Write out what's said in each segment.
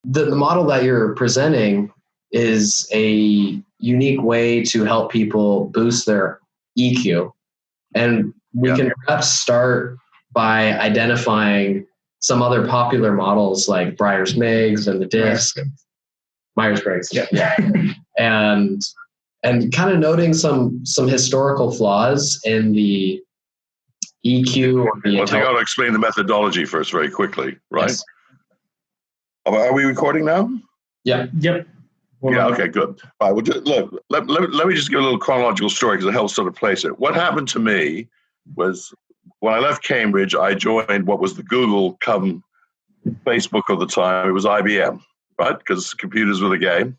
the model that you're presenting is a unique way to help people boost their EQ. And we can perhaps start by identifying some other popular models like Myers-Briggs and the DISC. Myers-Briggs. Yeah. and kind of noting some historical flaws in the EQ or the I think I ought to explain the methodology first very quickly, right? Yes. Are we recording now? Yeah. Yep. Yeah, okay, good. All right, well, just, look, let me just give a little chronological story because it helps sort of place it. What happened to me was when I left Cambridge, I joined what was the Google come Facebook of the time. It was IBM, right? Because computers were the game.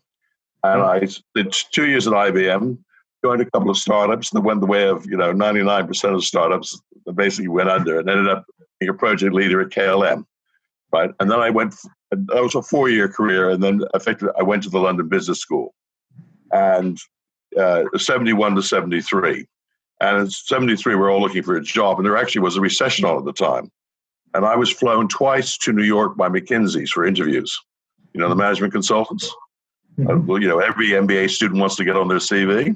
And I did 2 years at IBM, joined a couple of startups that went the way of, 99% of startups that basically went under and ended up being a project leader at KLM, right? And then that was a 4-year career. And then effectively I went to the London Business School and 71 to 73. And in 73, we were all looking for a job. And there actually was a recession on at the time. And I was flown twice to New York by McKinsey's for interviews, the management consultants. Well, every MBA student wants to get on their CV.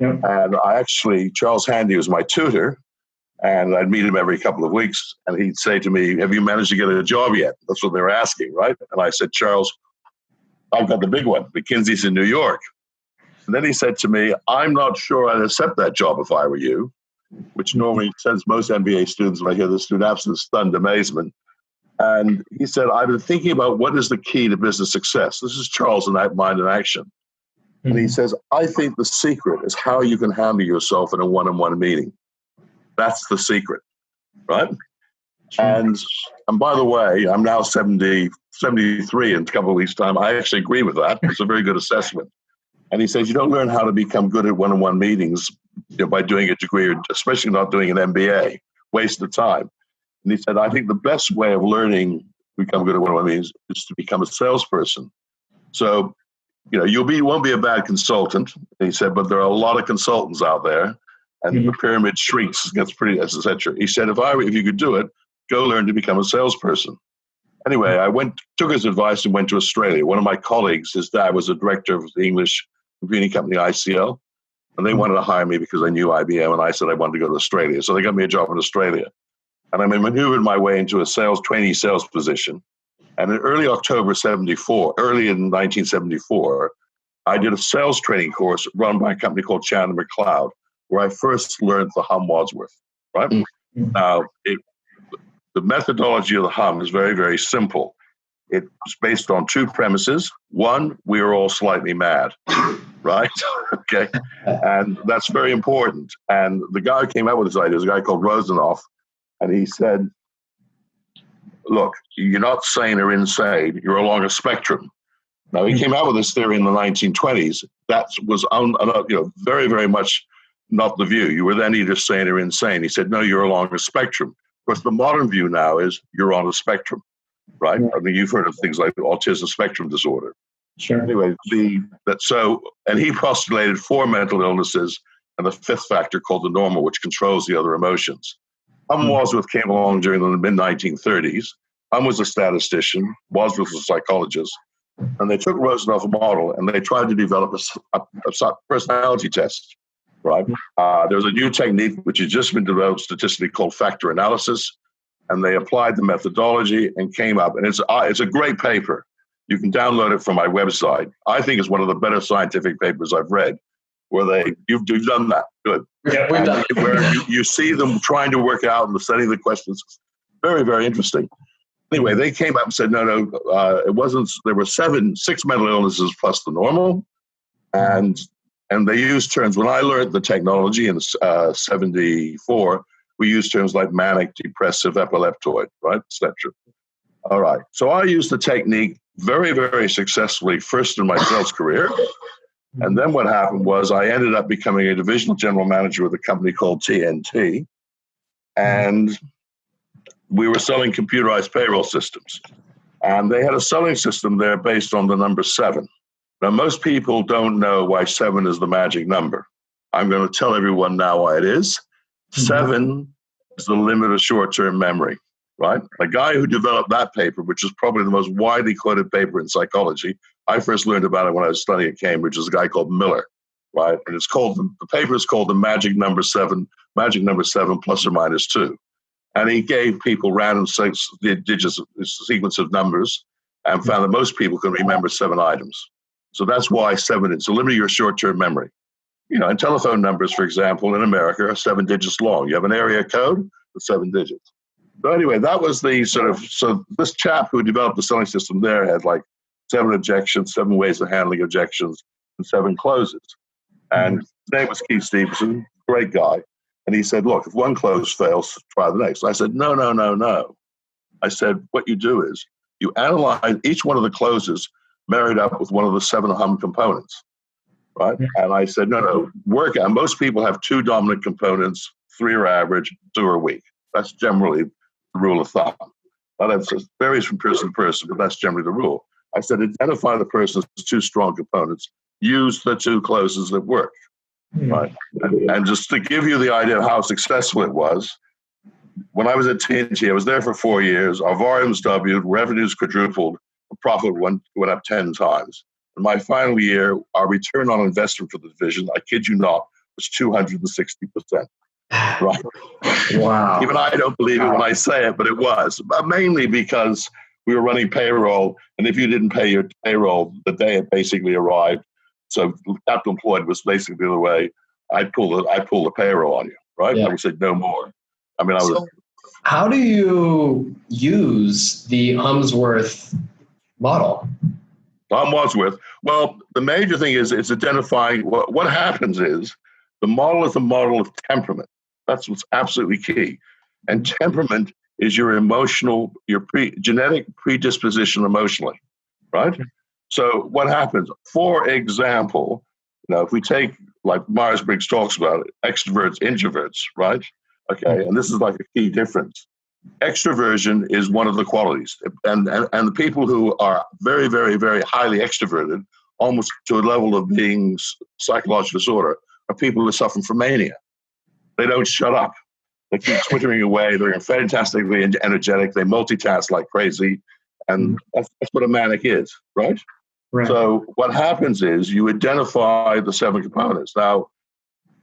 Yep. And Charles Handy was my tutor, and I'd meet him every couple of weeks, and he'd say to me, "Have you managed to get a job yet?" That's what they were asking, right? And I said, "Charles, I've got the big one. McKinsey's in New York." And then he said to me, "I'm not sure I'd accept that job if I were you," which normally sends most MBA students, when I hear this, to an absolute stunned amazement. And he said, "I've been thinking about what is the key to business success." This is Charles in Mind in Action. And he says, "I think the secret is how you can handle yourself in a one-on-one meeting. That's the secret," right? Sure. And by the way, I'm now 73 in a couple of weeks' time. I actually agree with that. It's a very good assessment. And he says, you don't learn how to become good at one-on-one meetings by doing a degree, or especially not doing an MBA. Waste of time. And he said, I think the best way of learning to become good at one-on-one meetings is to become a salesperson. So, you won't be a bad consultant. And he said, but there are a lot of consultants out there, and the pyramid shrinks, gets pretty, etc. He said, if you could do it, go learn to become a salesperson. Anyway, I took his advice and went to Australia. One of my colleagues, his dad was a director of the English computing company ICL, and they wanted to hire me because I knew IBM, and I said I wanted to go to Australia. So they got me a job in Australia. And I maneuvered my way into a trainee sales position. And in early in 1974, I did a sales training course run by a company called Chandler McLeod, where I first learned the hum Wadsworth, right? Mm-hmm. Now, the methodology of the hum is very, very simple. It was based on two premises. One, we are all slightly mad, right? Okay. And that's very important. And the guy who came up with this idea is a guy called Rosenoff. And he said, look, you're not sane or insane. You're along a spectrum. Now, he came out with this theory in the 1920s. That was very, very much not the view. You were then either sane or insane. He said, no, you're along a spectrum. Of course, the modern view now is you're on a spectrum, right? I mean, you've heard of things like autism spectrum disorder. Sure. Anyway, and he postulated 4 mental illnesses and a 5th factor called the normal, which controls the other emotions. Wadsworth came along during the mid-1930s. Was a statistician. Wadsworth was a psychologist. And they took Rosenoff model and they tried to develop a personality test, right? There was a new technique which had just been developed statistically called factor analysis. And they applied the methodology and came up. And it's a great paper. You can download it from my website. I think it's one of the better scientific papers I've read. Where you've done that. Good. Yeah, we've done it. Where you see them trying to work out and setting the questions. Very, very interesting. Anyway, they came up and said, no, it wasn't. There were 6 mental illnesses plus the normal. And they used terms. When I learned the technology in 74, we used terms like manic, depressive, epileptoid, right, etc. All right. So I used the technique very, very successfully first in my sales career. And then what happened was I ended up becoming a divisional general manager with a company called TNT. And we were selling computerized payroll systems. And they had a selling system there based on the number 7. Now, most people don't know why 7 is the magic number. I'm going to tell everyone now why it is. 7 is the limit of short-term memory. right? The guy who developed that paper, which is probably the most widely quoted paper in psychology, I first learned about it when I was studying at Cambridge, is a guy called Miller, right? And it's called, the paper is called the magic number seven plus or minus two. And he gave people random digits, sequence of numbers, and found that most people can remember 7 items. So that's why 7 is. So limit your short-term memory. And telephone numbers, for example, in America are 7 digits long. You have an area code with 7 digits. So anyway, that was the so this chap who developed the selling system there had like 7 objections, 7 ways of handling objections, and 7 closes. And his name was Keith Stevenson, great guy. And he said, look, if one close fails, try the next. I said, no. I said, what you do is you analyze each one of the closes married up with one of the 7 hum components, right? And I said, no, work out. Most people have 2 dominant components, 3 are average, 2 are weak. That's generally the rule of thumb. Now, that varies from person to person, but that's generally the rule. I said, identify the person's 2 strong components, use the 2 closes that work. Right. And just to give you the idea of how successful it was, when I was at TNT, I was there for 4 years. Our volumes doubled, revenues quadrupled, profit went up 10 times. In my final year, our return on investment for the division, I kid you not, was 260%. Right. Wow. Even I don't believe it when I say it, but it was. But mainly because we were running payroll, and if you didn't pay your payroll the day it basically arrived, so capital employed was basically the way I'd pull the payroll on you, right? Yeah. I would say no more. I mean, So how do you use the Unsworth model? Tom Wadsworth. Well, the major thing is it's identifying what happens is the model is a model of temperament. That's what's absolutely key. And temperament is your emotional, your genetic predisposition emotionally, right? So what happens? For example, if we take, like Myers-Briggs talks about it, extroverts, introverts, right? Okay, and this is like a key difference. Extroversion is one of the qualities. And the people who are very, very, very highly extroverted, almost to a level of being psychological disorder, are people who are suffering from mania. They don't shut up. They keep twittering away. They're fantastically energetic. They multitask like crazy. And that's what a manic is, right? Right. So what happens is you identify the 7 components. Now,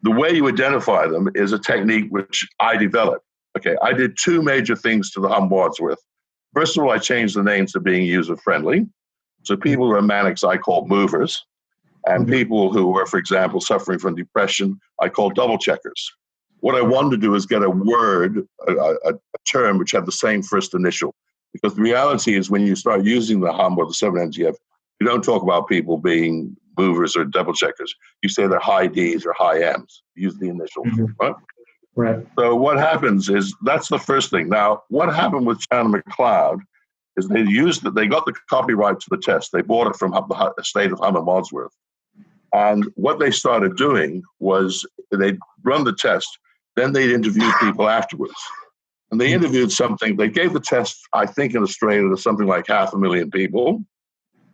the way you identify them is a technique which I developed. Okay, I did 2 major things to the Wadsworth. First of all, I changed the names to being user-friendly. So people who are manics, I call movers. And people who are, for example, suffering from depression, I call double checkers. What I wanted to do is get a word, a term which had the same first initial. Because the reality is when you start using the hum or the 7 NGF, you don't talk about people being movers or double checkers. You say they're high Ds or high Ms. Use the initials, right? Right. So what happens is that's the first thing. Now, what happened with Chan and McLeod is they got the copyright to the test. They bought it from the estate of Hum and Wadsworth. And what they started doing was they'd run the test, then they'd interview people afterwards. And they interviewed they gave the test, I think in Australia, to something like 500,000 people.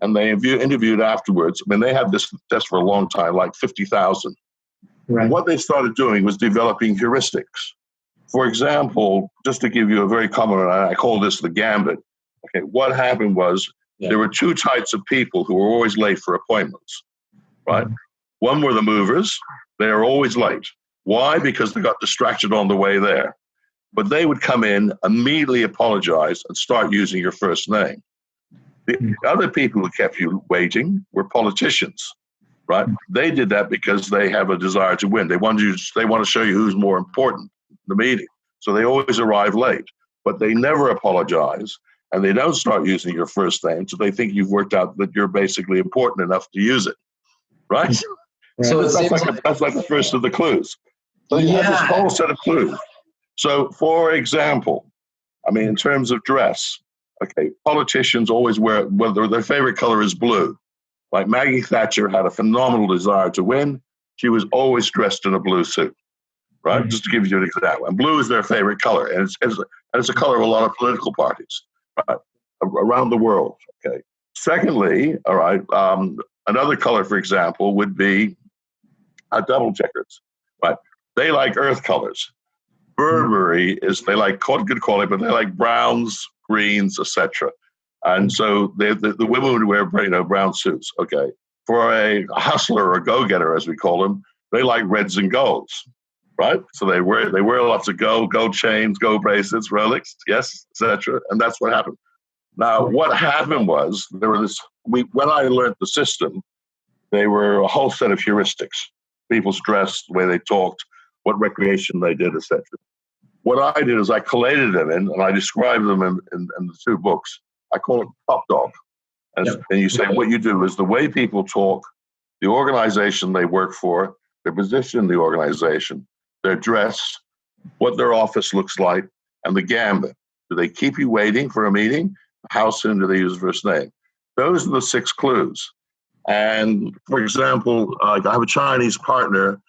And they interviewed afterwards. I mean, they had this test for a long time, like 50,000. Right. And what they started doing was developing heuristics. For example, just to give you a very common, I call this the gambit. Okay, what happened was there were 2 types of people who were always late for appointments, right? One were the movers. They are always late. Why? Because they got distracted on the way there. But they would come in, immediately apologize, and start using your first name. The other people who kept you waiting were politicians, right? They did that because they have a desire to win. They want to show you who's more important in the meeting. So they always arrive late, but they never apologize, and they don't start using your first name, so they think you've worked out that you're basically important enough to use it, right? So that's like the first of the clues. So you have this whole set of clues. So, for example, I mean, in terms of dress, okay, politicians always wear, whether their favorite color is blue. Like Maggie Thatcher had a phenomenal desire to win. She was always dressed in a blue suit, right? Just to give you an example. And blue is their favorite color. And it's a color of a lot of political parties, right, around the world, okay? Secondly, all right, another color, for example, would be double checkers, right? They like earth colors. Burberry is, they like good quality, but they like browns, greens, etc. And so the women would wear, brown suits. Okay. For a hustler or a go-getter, as we call them, they like reds and golds, right? So they wear lots of gold chains, gold bracelets, Rolex, yes, etc. And that's what happened. Now, what happened was when I learned the system, they were a whole set of heuristics. People's dress, the way they talked, what recreation they did, etc. What I did is I collated them in, and I described them in the two books. I call it top dog. And you say what you do is the way people talk, the organization they work for, their position in the organization, their dress, what their office looks like, and the gambit. Do they keep you waiting for a meeting? How soon do they use first name? Those are the 6 clues. And for example, I have a Chinese partner,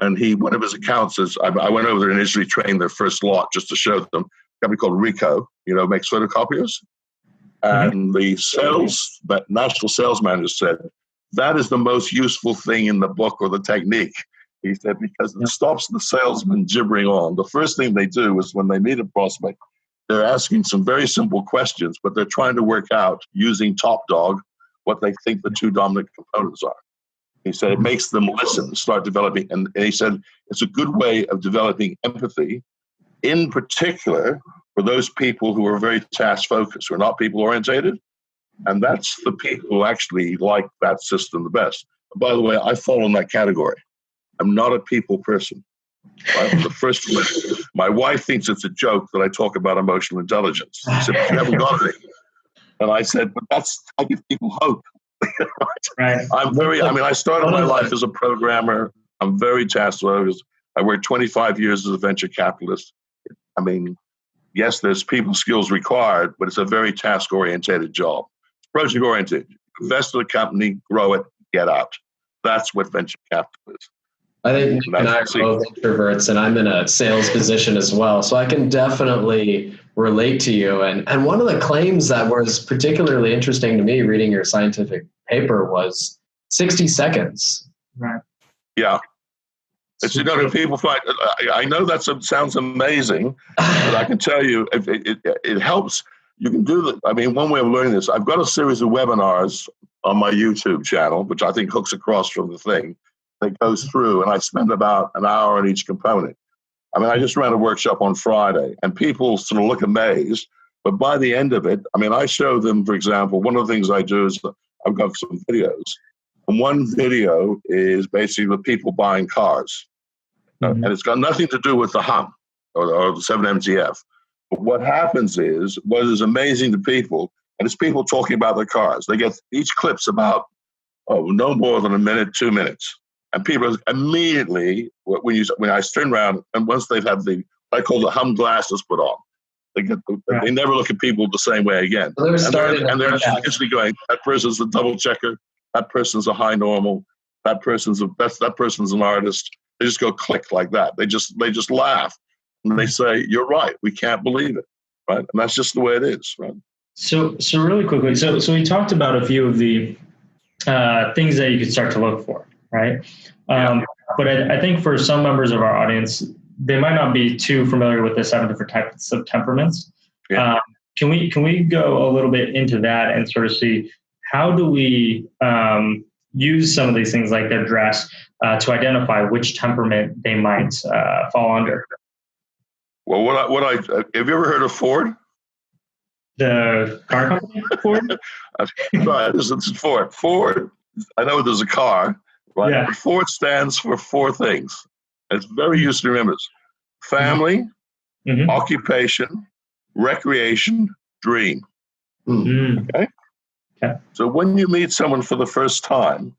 and one of his accounts is, I went over there and initially trained their first lot just to show them, a company called Ricoh, makes photocopiers. And that national sales manager said, that is the most useful thing in the book or the technique. He said, because it stops the salesman gibbering on. The first thing they do is when they meet a prospect, they're asking some very simple questions, but they're trying to work out using top dog what they think the 2 dominant components are. He said it makes them listen, start developing. And he said it's a good way of developing empathy, in particular for those people who are very task-focused, who are not people-orientated. And that's the people who actually like that system the best. And by the way, I fall in that category. I'm not a people person. Right? The first one, my wife thinks it's a joke that I talk about emotional intelligence. She said, "You haven't got any." And I said, "But I give people hope." Right. I started my life as a programmer. I'm very task-focused. I worked 25 years as a venture capitalist. Yes, there's people skills required, but it's a very task-oriented job. It's project-oriented. Invest in a company, grow it, get out. That's what venture capital is. I think Nick and I are both introverts, and I'm in a sales position as well. So I can definitely relate to you. And one of the claims that was particularly interesting to me reading your scientific paper was 60 seconds. Right. Yeah. It's, people find, I know that sounds amazing, but I can tell you it helps. You can do that. One way of learning this, I've got a series of webinars on my YouTube channel, which I think hooks across from the thing that goes through, and I spend about an hour on each component. I just ran a workshop on Friday, and people sort of look amazed, but by the end of it, I show them, for example, one of the things I do is I've got some videos, and one video is basically the people buying cars. And it's got nothing to do with the hum or the 7MTF. But what happens is, what is amazing to people, and it's people talking about their cars. They get each clip's about, no more than a minute, 2 minutes. And people immediately, when I turn around, and once they've had I call the hum glasses put on, they never look at people the same way again. So they're actually going, that person's a double checker, that person's a high normal, that person's an artist. They just go click like that. They just laugh, and they say, "You're right. We can't believe it." Right, and that's just the way it is. Right. So really quickly, so we talked about a few of the things that you could start to look for, right? But I think for some members of our audience, they might not be too familiar with the 7 different types of temperaments. Yeah. Can we go a little bit into that and sort of see how do we use some of these things like their dress to identify which temperament they might fall under? Well, have you ever heard of Ford? The car company, Ford? Right, it's Ford. Ford, I know there's a car, right? Yeah. But Ford stands for 4 things. It's very useful to remember. Family, occupation, recreation, dream. Okay? So when you meet someone for the first time,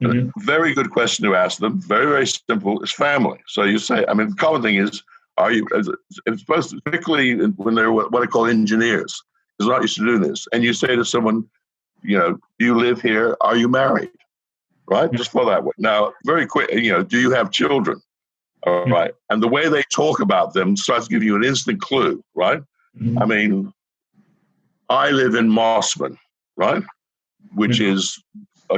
a very good question to ask them, very, very simple, is family. So you say, the common thing is, it's supposed to, particularly when they're what I call engineers, because they're not used to doing this. And you say to someone, do you live here? Are you married? Right? Just follow that way. Now, very quick, do you have children? All right. And the way they talk about them starts to give you an instant clue, right? I live in Mossman, right? Which is,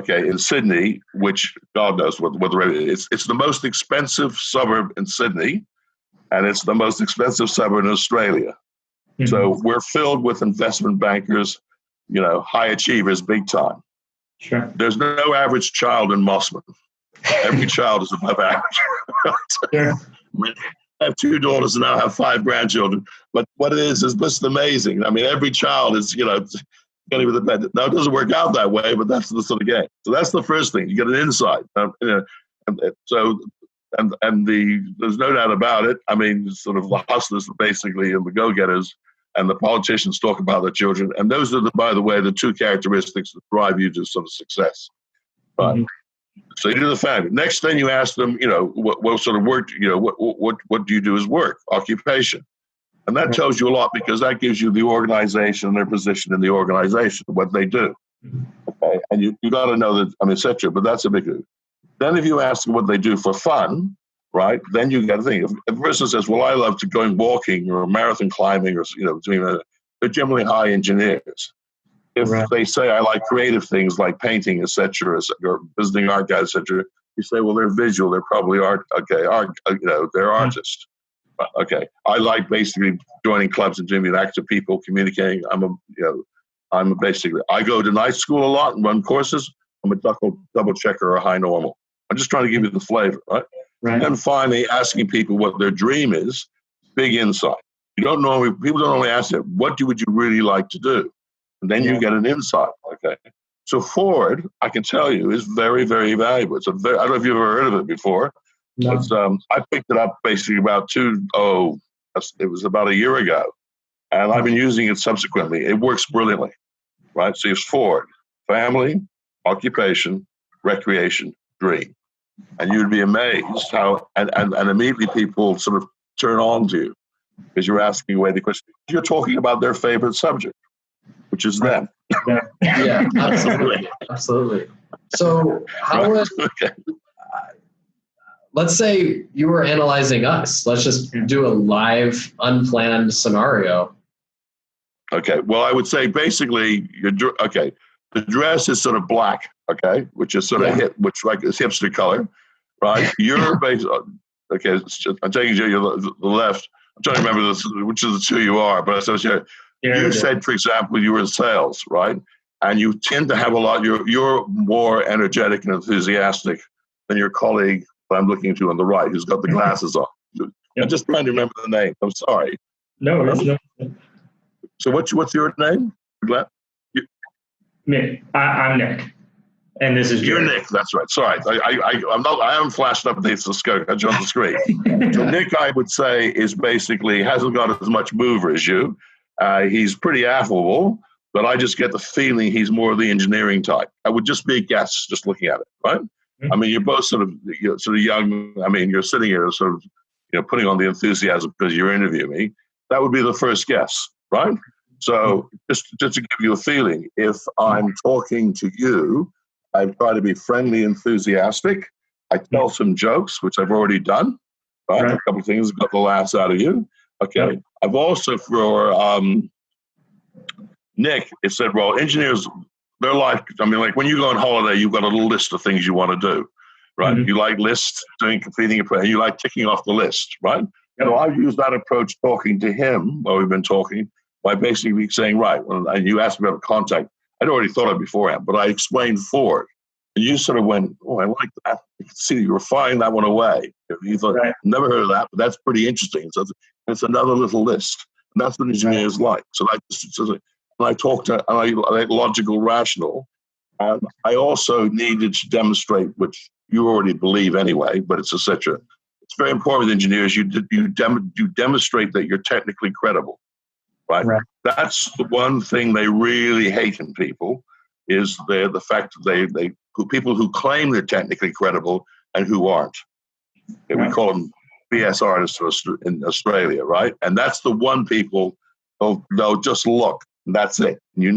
in Sydney, which God knows what the rate is. It's the most expensive suburb in Sydney. and it's the most expensive suburb in Australia. Mm-hmm. So we're filled with investment bankers, high achievers, big time. Sure. There's no average child in Mossman. Every child is above average. Sure. I have 2 daughters and now have 5 grandchildren. But what it is just amazing. I mean, every child is, going to be the best. Now, it doesn't work out that way, but that's the sort of game. So that's the first thing. You get an insight. There's no doubt about it. I mean, sort of the hustlers basically and the go-getters and the politicians talk about their children. And those are, by the way, the 2 characteristics that drive you to sort of success. But mm-hmm. So you do the family. Next thing you ask them, what sort of work, what do you do as work, occupation? And that tells you a lot because that gives you the organization and their position in the organization, what they do. Okay. And you got to know that, et cetera, but that's a big thing. Then if you ask them what they do for fun, right, then you got to think. If a person says, well, I love to go walking or marathon climbing or, they're generally high engineers. If they say, I like creative things like painting, et cetera, or visiting art guys, et cetera, you say, well, they're visual. They're probably art. Okay, they're artists. Okay, I like basically joining clubs and doing active people, communicating. I go to night school a lot and run courses. I'm a double checker or a high normal. I'm just trying to give you the flavor, right? And finally, asking people what their dream is, big insight. People don't normally ask you, what would you really like to do? And then you get an insight, okay? So Ford, I can tell you, is very, very valuable. I don't know if you've ever heard of it before. No. But, I picked it up basically it was about a year ago. And I've been using it subsequently. It works brilliantly, right? So it's Ford, family, occupation, recreation, dream. And you'd be amazed how, and immediately people sort of turn on to you because you're asking away the question. You're talking about their favorite subject, which is them. Yeah, absolutely. Absolutely. So how would, let's say you were analyzing us. Let's just do a live, unplanned scenario. Okay. Well, I would say basically, the dress is sort of black, okay, which is sort of hip, which like is hipster color, right? You're okay. I'm taking you the left. I'm trying to remember this, which of the 2 you are, but you said, for example, you were in sales, right? And you tend to have you're more energetic and enthusiastic than your colleague that I'm looking to on the right, who's got the glasses on. I'm just trying to remember the name. I'm sorry. No, it's not. So what's your name? Nick. I'm Nick. And this is You're Nick. That's right. Sorry, I haven't flashed up the scope. I jumped the screen. So Nick, I would say, is basically hasn't got as much mover as you. He's pretty affable, but I just get the feeling he's more of the engineering type. I would just be a guess, just looking at it, right? Mm-hmm. I mean, you're both sort of young. I mean, you're sitting here sort of, putting on the enthusiasm because you're interviewing me. That would be the first guess, right? So just to give you a feeling, if I'm talking to you, I try to be friendly, enthusiastic. I tell some jokes, which I've already done, right? A couple of things, got the laughs out of you. Okay. I've also, for Nick, it said, well, engineers, they're like when you go on holiday, you've got a little list of things you want to do, right? Mm-hmm. You like lists, completing a prayer, you like ticking off the list, right? So I've used that approach talking to him while we've been talking by basically saying, right, and you asked me about contact. I'd already thought of it beforehand, but I explained Ford. And you sort of went, oh, I like that. You can see you were filing that one away. You thought, never heard of that, but that's pretty interesting. So it's another little list. And that's what engineers like. So I talked to, I like logical, rational. And I also needed to demonstrate, which you already believe anyway, but it's etc. It's very important with engineers. You demonstrate that you're technically credible, right? That's the one thing they really hate in people is the fact that people who claim they're technically credible and who aren't. We call them BS artists in Australia, right? And that's the one people they'll just look, and that's it. And you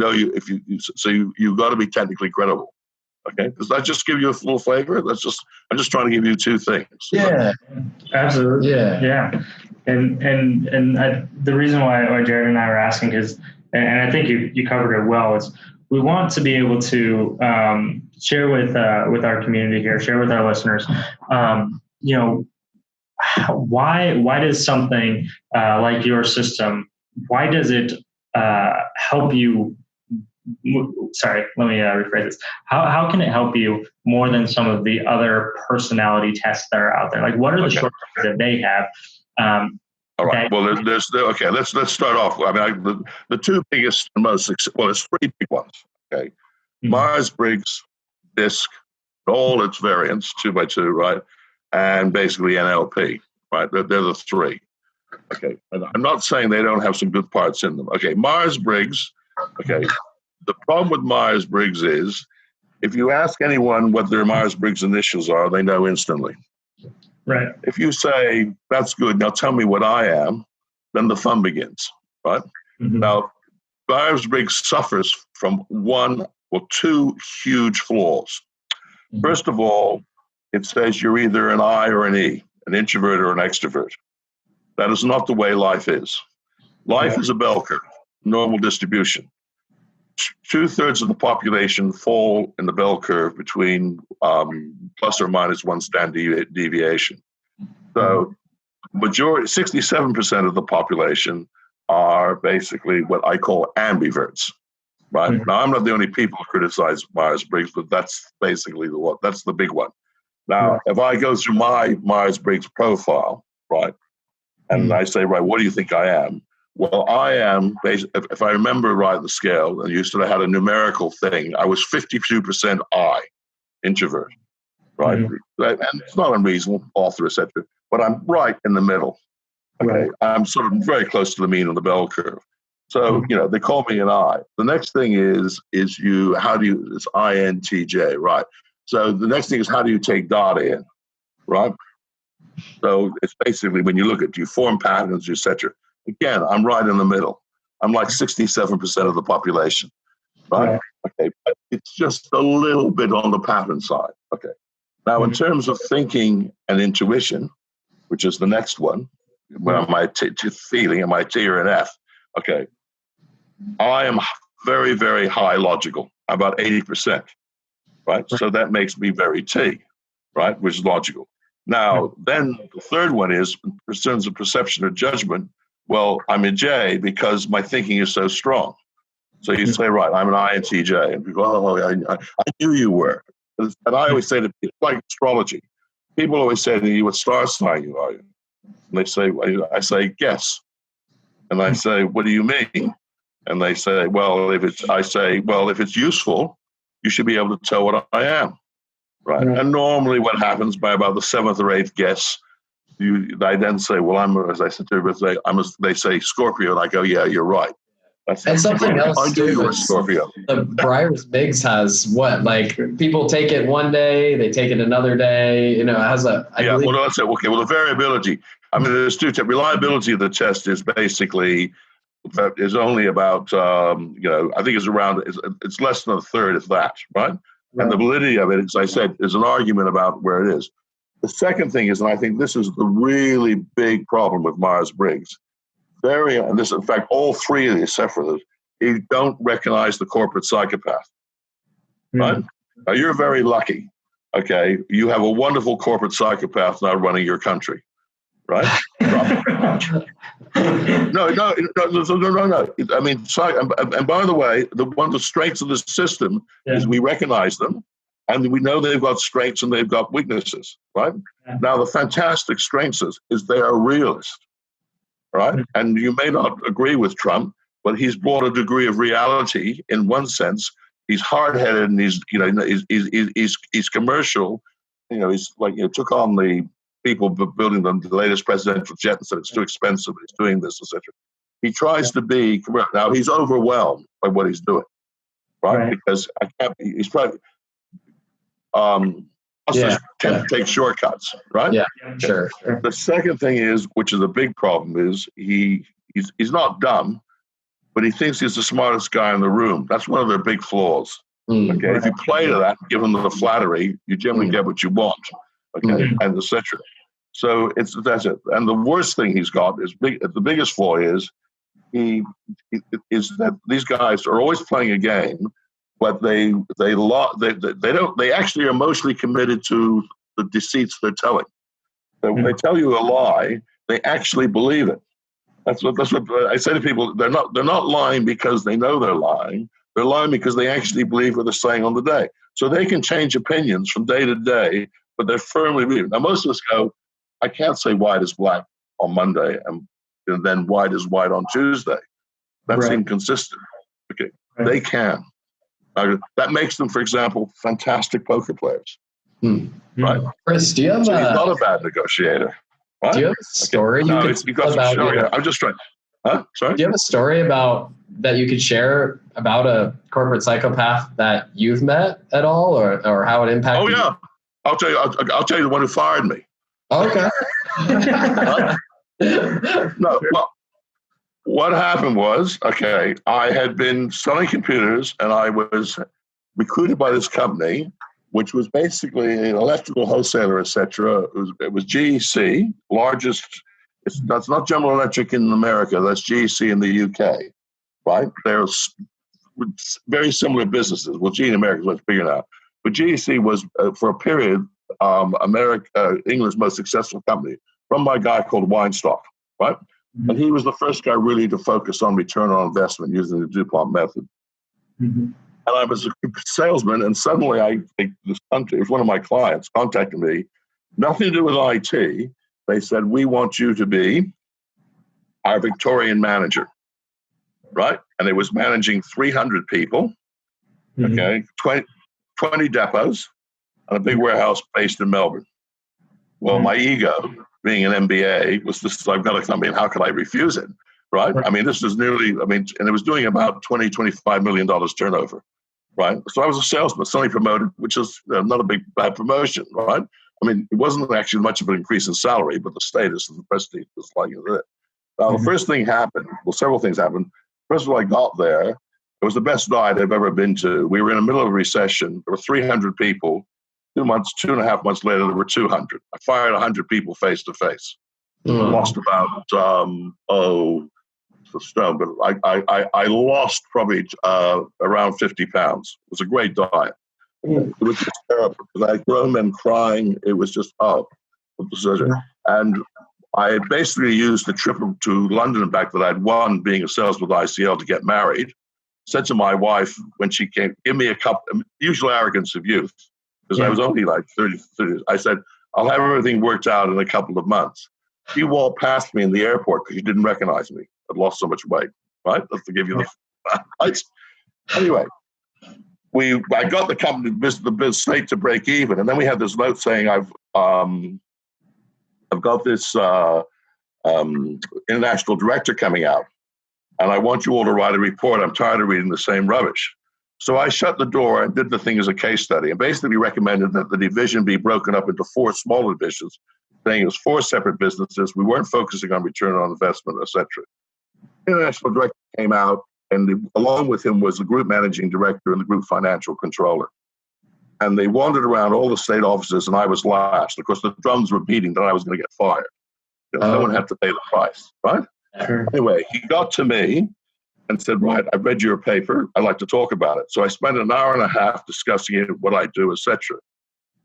got to be technically credible. Okay, does that just give you a full flavor? I'm just trying to give you 2 things. Yeah, absolutely. Yeah. And the reason why Jared and I were asking is, and I think you covered it well, is we want to be able to share with our community here, share with our listeners, why does something like your system, why does it help you? Sorry, let me rephrase this. How can it help you more than some of the other personality tests that are out there? Like, what are the shortcomings that they have? All right. Well, okay. Let's start off. I mean, the two biggest and most there's three big ones. Okay, Myers-Briggs, DISC, all its variants, 2x2, right, and basically NLP, right. They're the three. Okay, and I'm not saying they don't have some good parts in them. Okay, Myers-Briggs. Okay, the problem with Myers-Briggs is if you ask anyone what their Myers-Briggs initials are, they know instantly. Right. If you say, that's good, now tell me what I am, then the fun begins, right? Now, Myers-Briggs suffers from one or two huge flaws. First of all, it says you're either an I or an E, an introvert or an extrovert. That is not the way life is. Life is a bell curve, normal distribution. 2/3 of the population fall in the bell curve between plus or minus one standard deviation. So, 67% of the population are basically what I call ambiverts, right? Now, I'm not the only people who criticize Myers-Briggs, but that's basically that's the big one. Now, if I go through my Myers-Briggs profile, right, and I say, right, what do you think I am? Well, I am, if I remember right, the scale, and you sort of had a numerical thing, I was 52% I, introvert, right? And it's not unreasonable, author, etc. But I'm right in the middle. Okay, I'm sort of very close to the mean of the bell curve. So, they call me an I. The next thing is it's INTJ, right? So the next thing is how do you take data in, right? So it's basically when you look at, do you form patterns, etc. Again, I'm right in the middle. I'm like 67% of the population, right? Okay, but it's just a little bit on the pattern side. Okay. Now, in terms of thinking and intuition, which is the next one, where my feeling and my T or an F, okay, I am very, very high logical, about 80%, right? So that makes me very T, right, which is logical. Now, then the third one is, in terms of perception or judgment, well, I'm a J because my thinking is so strong. So you say, right, I'm an INTJ. And people go, I knew you were. And I always say to people, like astrology, people always say to you, what star sign you are you? And they say, I say, guess. And I say, what do you mean? And they say, well, if it's useful, you should be able to tell what I am. Right. And normally what happens by about the seventh or eighth guess, I then say, well, as I said to everybody, they say Scorpio, and I go, yeah, you're right. And something else I knew you were Scorpio. The Myers-Briggs has what? Like people take it one day, they take it another day. It has a. Well, that's it. Okay. Well, the variability. I mean, there's two. Reliability of the test is basically is only about I think it's around. It's less than a third, if that, right? And the validity of it, as I said, is an argument about where it is. The second thing is, and I think this is the really big problem with Myers-Briggs, and this, in fact, all three of these, except for this, you don't recognize the corporate psychopath, right? Now, you're very lucky, okay? You have a wonderful corporate psychopath now running your country, right? No. I mean, and by the way, one of the strengths of the system is we recognize them, and we know they've got strengths and they've got weaknesses, right? Now, the fantastic strengths is they are realist, right? And you may not agree with Trump, but he's brought a degree of reality in one sense. He's hard-headed and he's commercial. He's like, took on the people building the latest presidential jet and said it's too expensive, he's doing this, etc. He tries to be commercial. Now, he's overwhelmed by what he's doing, right? Because he's probably tend to take shortcuts, right? Yeah, sure. The second thing is, which is a big problem, is he's not dumb, but he thinks he's the smartest guy in the room. That's one of their big flaws. Okay, if you play to that, give him the flattery, you generally get what you want. Okay, and etc. So that's it. And the worst thing he's got is the biggest flaw is is that these guys are always playing a game, but they actually are emotionally committed to the deceits they're telling. So when they tell you a lie, they actually believe it. That's what I say to people. They're not lying because they know they're lying. They're lying because they actually believe what they're saying on the day. So they can change opinions from day to day, but they're firmly believing. Now, most of us go, I can't say white is black on Monday and then white is white on Tuesday. That's inconsistent. Okay, they can. That makes them, for example, fantastic poker players. Right, Chris, do you have? So he's not a bad negotiator. Right? Do you have a story you could about? I'm just trying. Huh? Sorry. Do you have a story that you could share about a corporate psychopath that you've met at all, or how it impacted? Oh yeah, I'll tell you the one who fired me. Okay. No, well, what happened was, okay, I had been selling computers and I was recruited by this company, which was basically an electrical wholesaler, etc. It was GEC, largest. That's not General Electric in America. That's GEC in the UK, right? They're very similar businesses. Well, GE in America is much bigger now, but GEC was for a period England's most successful company, run by a guy called Weinstock, right? Mm-hmm. And he was the first guy really to focus on return on investment using the DuPont method. Mm-hmm. And I was a salesman, and suddenly it was one of my clients contacted me, nothing to do with IT. They said, we want you to be our Victorian manager, right? And it was managing 300 people, okay, 20 depots, and a big warehouse based in Melbourne. Well, my ego, being an MBA, was this, I've got a company, and how could I refuse it, right? I mean, this is and it was doing about $25 million turnover, right? So I was a salesman, suddenly promoted, which is not a bad promotion, right? I mean, it wasn't actually much of an increase in salary, but the status and the prestige was like it. Now, the first thing happened, well, several things happened. First of all, I got there. It was the best diet I've ever been to. We were in the middle of a recession. There were 300 people. 2.5 months later, there were 200. I fired 100 people face to face. Lost about, but I lost probably around 50 pounds. It was a great diet. It was just terrible because I had grown men crying. It was just, and I had basically used the trip to London and back that I'd won being a salesman with ICL to get married. Said to my wife when she came, give me a cup, usual arrogance of youth, because I was only like 30. I said, I'll have everything worked out in a couple of months. She walked past me in the airport because she didn't recognize me. I'd lost so much weight, right? Just to give you the anyway. I got the company, the state to break even, and then we had this note saying I've got this international director coming out, and I want you all to write a report. I'm tired of reading the same rubbish. So I shut the door and did the thing as a case study, and basically recommended that the division be broken up into 4 smaller divisions, saying it was 4 separate businesses. We weren't focusing on return on investment, etc. The international director came out, and along with him was the group managing director and the group financial controller. And they wandered around all the state offices, and I was last. Of course, the drums were beating that I was going to get fired. Someone had to pay the price, right? Sure. Anyway, he got to me and said, right, I read your paper. I'd like to talk about it. So I spent an hour and a half discussing it, what I do, etc.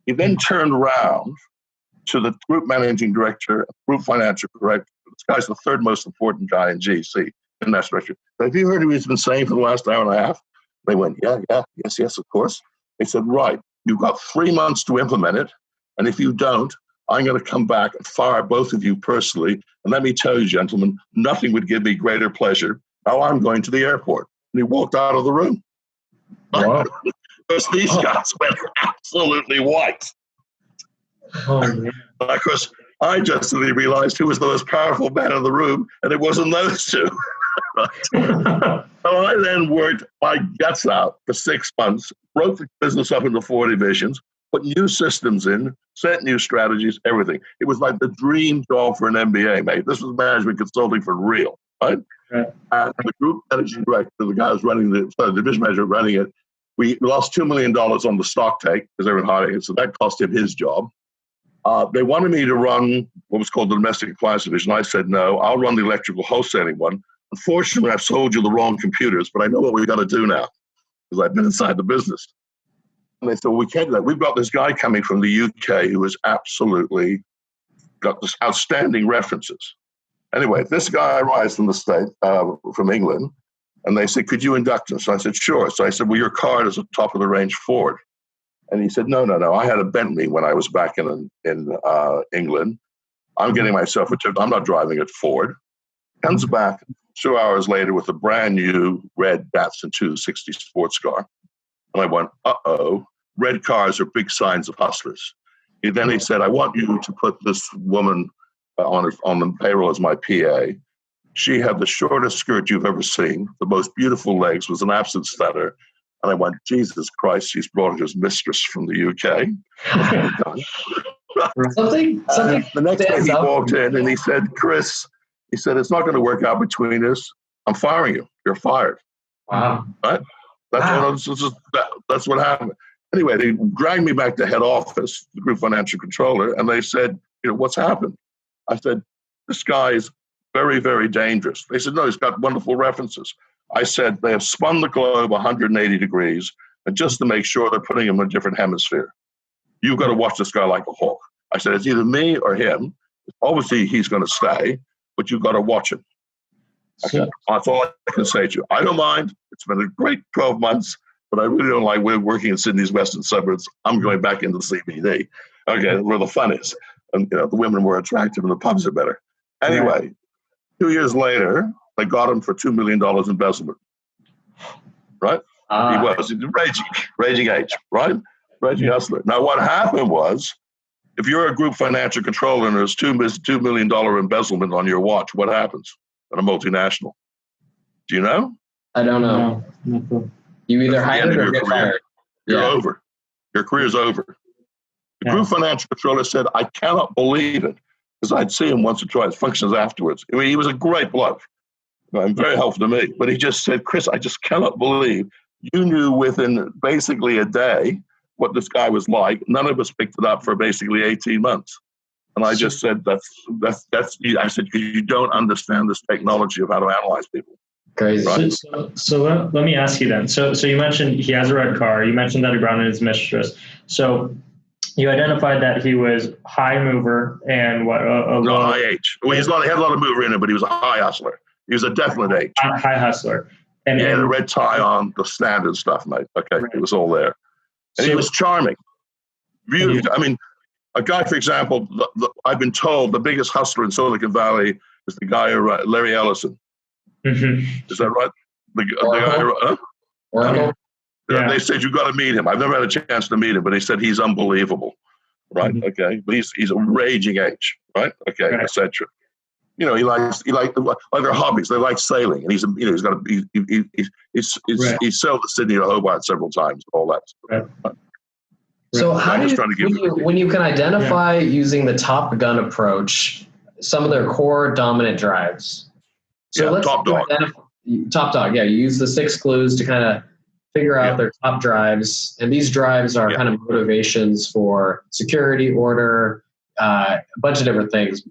He then turned around to the group managing director, group financial director. This guy's the 3rd most important guy in GC. And that's right. Have you heard what he's been saying for the last hour and a half? They went, yes, of course. They said, right, you've got 3 months to implement it. And if you don't, I'm going to come back and fire both of you personally. And let me tell you, gentlemen, nothing would give me greater pleasure. Now I'm going to the airport. And he walked out of the room. Wow. Because these guys went absolutely white. Oh, man. Of course, I just suddenly realized who was the most powerful man in the room, and it wasn't those two. So I then worked my guts out for 6 months, broke the business up into 4 divisions, put new systems in, set new strategies, everything. It was like the dream job for an MBA, mate. This was management consulting for real, right? And the group managing director, the guy who's running the division manager running it, we lost $2 million on the stock take because they were hiring it, so that cost him his job. They wanted me to run what was called the domestic appliance division. I said, no, I'll run the electrical wholesaling one. Unfortunately, I've sold you the wrong computers, but I know what we've got to do now because I've been inside the business. And they said, well, we can't do that. We've got this guy coming from the UK who is absolutely got this outstanding references. Anyway, this guy arrives from the state, from England, and they said, could you induct us? So I said, sure. So I said, well, your car is a top-of-the-range Ford. And he said, no. I had a Bentley when I was back in England. I'm getting myself a tip. I'm not driving a Ford. Comes back 2 hours later with a brand new red Datsun 260 sports car. And I went, uh-oh, red cars are big signs of hustlers. Then he said, I want you to put this woman on the payroll as my PA. She had the shortest skirt you've ever seen, the most beautiful legs, was an absolute stunner. And I went, Jesus Christ, she's brought his mistress from the UK. something the next day he walked in and he said, Chris, he said, it's not going to work out between us. I'm firing you. You're fired. Wow. Right? That's what happened. Anyway, they dragged me back to head office, the group financial controller, and they said, what's happened? I said, this guy is very, very dangerous. They said, no, he's got wonderful references. I said, they have spun the globe 180 degrees, and just to make sure they're putting him in a different hemisphere. You've got to watch this guy like a hawk. I said, it's either me or him. Obviously, he's going to stay, but you've got to watch him. That's all I can say to you. I don't mind. It's been a great 12 months, but I really don't like working in Sydney's western suburbs. I'm going back into the CBD, where the fun is. And the women were attractive and the pubs are better. Anyway, 2 years later, they got him for $2 million embezzlement. Right? He was raging age, right? Raging hustler. Now, what happened was, if you're a group financial controller and there's $2 million embezzlement on your watch, what happens in a multinational? Do you know? I don't know. No. You either hire or get fired. You're over. Your career's over. The group financial controller said, I cannot believe it, because I'd see him once or twice, functions afterwards. I mean, he was a great bloke. And very helpful to me. But he just said, Chris, I just cannot believe you knew within basically a day what this guy was like. None of us picked it up for basically 18 months. And I just said, I said, because you don't understand this technology of how to analyze people. Crazy. Right? So let me ask you then. So you mentioned he has a red car. You mentioned that he grounded his mistress. So you identified that he was high mover and what? High H. Well, he had a lot of mover in him, but he was a high hustler. He was a definite H. High hustler. And the red tie on, the standard stuff, mate. Okay, right. It was all there. And he was charming. Beautiful. I mean, a guy, for example, I've been told the biggest hustler in Silicon Valley is the guy, Larry Ellison. Mm-hmm. Is that right? The guy, They said, you've got to meet him. I've never had a chance to meet him, but they said he's unbelievable. Right? Mm-hmm. Okay. But he's a raging H. Right? Okay, right. Etc. He likes their hobbies. They like sailing, and he's sailed to Sydney to Hobart several times. All that. Right. So how do when you can identify using the Top Gun approach some of their core dominant drives? So let's top dog. Top dog. Yeah, you use the 6 clues to kind of figure out their top drives, and these drives are kind of motivations for security, order, a bunch of different things.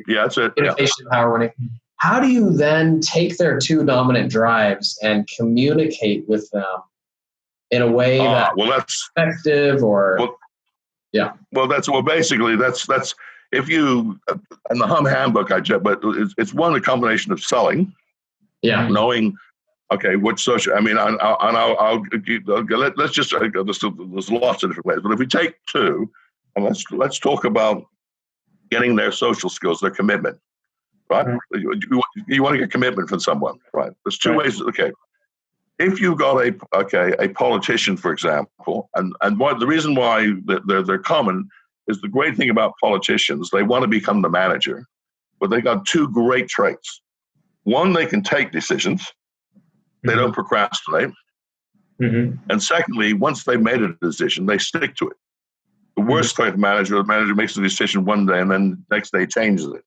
Yeah, that's it. Innovation, power winning. How do you then take their 2 dominant drives and communicate with them in a way that's effective basically that's if you in the Hum handbook but it's one a combination of selling, knowing what social. I mean, let's just there's lots of different ways, but if we take 2, and let's talk about getting their social skills, their commitment, right? You want to get commitment from someone, right? There's 2 ways. Okay, if you've got a politician, for example, and the reason why they're common is the great thing about politicians, they want to become the manager, but they got 2 great traits. One, they can take decisions. They don't procrastinate. Mm-hmm. And secondly, once they've made a decision, they stick to it. The worst type of manager, the manager makes a decision one day and then the next day changes it,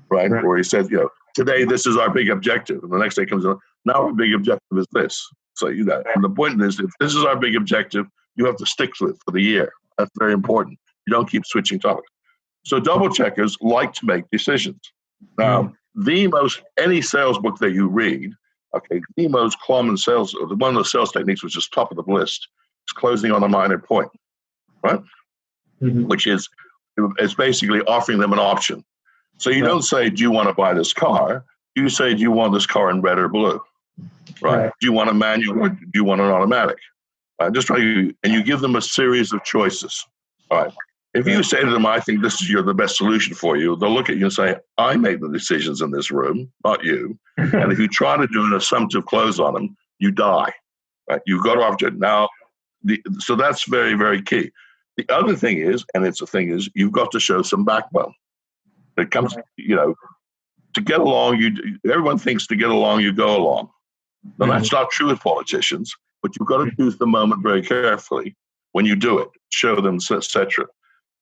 right? Or he says, today this is our big objective. And the next day comes on, now our big objective is this. So, and the point is, if this is our big objective, you have to stick to it for the year. That's very important. You don't keep switching topics. So double checkers like to make decisions. Now, any sales book that you read, the most common sales, or one of the sales techniques which is top of the list, is closing on a minor point, right? Mm-hmm. Which is It's basically offering them an option. So you don't say, do you want to buy this car? You say, do you want this car in red or blue? Right? Do you want a manual or do you want an automatic? Just try to, and you give them a series of choices. All right. If you say to them, I think this is the best solution for you, they'll look at you and say, I make the decisions in this room, not you. And if you try to do an assumptive close on them, you die. Right? You've got to object. Now, so that's very, very key. The other thing is, you've got to show some backbone. It comes, to get along, everyone thinks to get along, you go along. Now, that's not true with politicians, but you've got to choose the moment very carefully when you do it, show them, etc.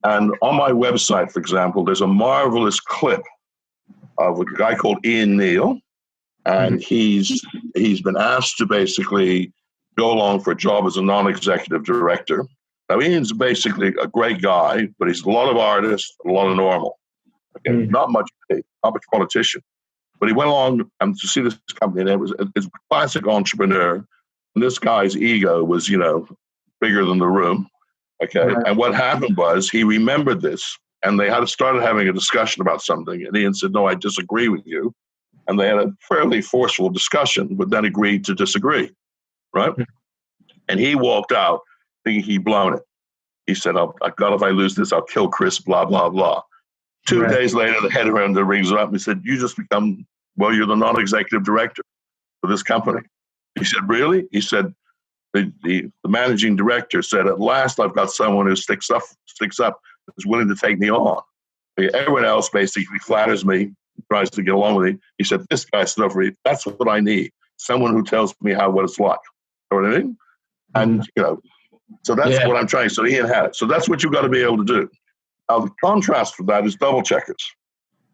And on my website, for example, there's a marvelous clip of a guy called Ian Neal, and he's been asked to basically go along for a job as a non-executive director. Now, Ian's basically a great guy, but he's a lot of artist, a lot of normal. Okay? Not much politician. But he went along to see this company, and it's a classic entrepreneur. And this guy's ego was, bigger than the room. Okay. Right. And what happened was he remembered this, and they started having a discussion about something. And Ian said, no, I disagree with you. And they had a fairly forceful discussion, but then agreed to disagree. Right. And he walked out thinking he'd blown it. He said, God, if I lose this, I'll kill Chris, blah, blah, blah. 2 days later, the head around rings up and he said, you just become, you're the non-executive director for this company. He said, really? He said, the managing director said, at last I've got someone who sticks up, is willing to take me on. Everyone else basically flatters me, tries to get along with me. He said, this guy stood up for me. That's what I need. Someone who tells me what it's like. You know what I mean? And, so that's what I'm trying. So Ian had it. So that's what you've got to be able to do. Now, the contrast for that is double checkers.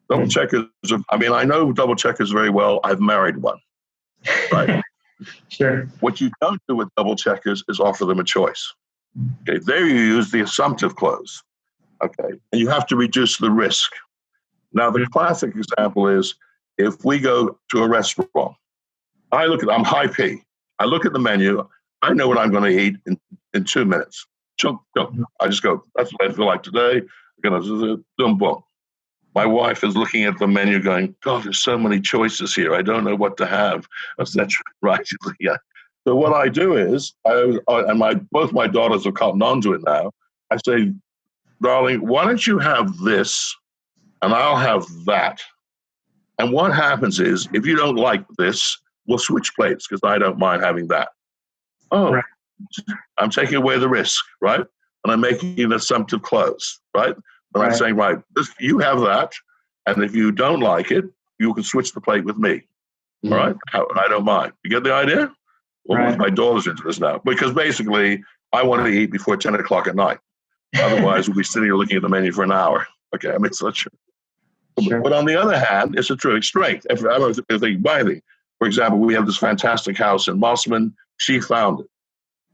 Double checkers, I know double checkers very well. I've married one. Right? Sure. What you don't do with double checkers is offer them a choice. Okay, there you use the assumptive close. Okay, and you have to reduce the risk. Now, the classic example is if we go to a restaurant, I'm high P. I look at the menu. I know what I'm going to eat in 2 minutes. Chunk. I just go, that's what I feel like today. I'm going to boom, boom. My wife is looking at the menu going, God, there's so many choices here. I don't know what to have, etc. Right? Yeah. So what I do is, both my daughters have cottoned on to it now. I say, darling, why don't you have this and I'll have that? And what happens is, if you don't like this, we'll switch plates because I don't mind having that. Oh, right. I'm taking away the risk, right? And I'm making an assumptive close, right? And I'm saying, right, you have that, and if you don't like it, you can switch the plate with me, all right? I don't mind. You get the idea? Well, my daughter's into this now, because basically, I want to eat before 10 o'clock at night. Otherwise, we'll be sitting here looking at the menu for an hour. Okay, it's not true. Sure. But on the other hand, it's a true strength. If you buy anything, for example, we have this fantastic house in Mossman. She found it.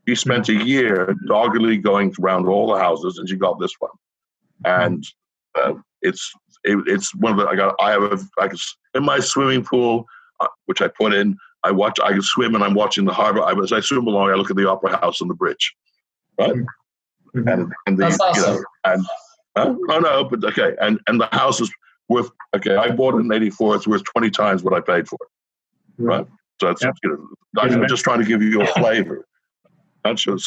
She spent a year doggedly going around all the houses, and she got this one. And it's one of the in my swimming pool, which I put in. I can swim, and I'm watching the harbor. As I swim along, I look at the Opera House on the bridge, right? And that's awesome. But okay, and the house is worth. Okay, I bought it in '84. It's worth 20 times what I paid for it, right? So it's I'm just trying to give you a flavor. I'm just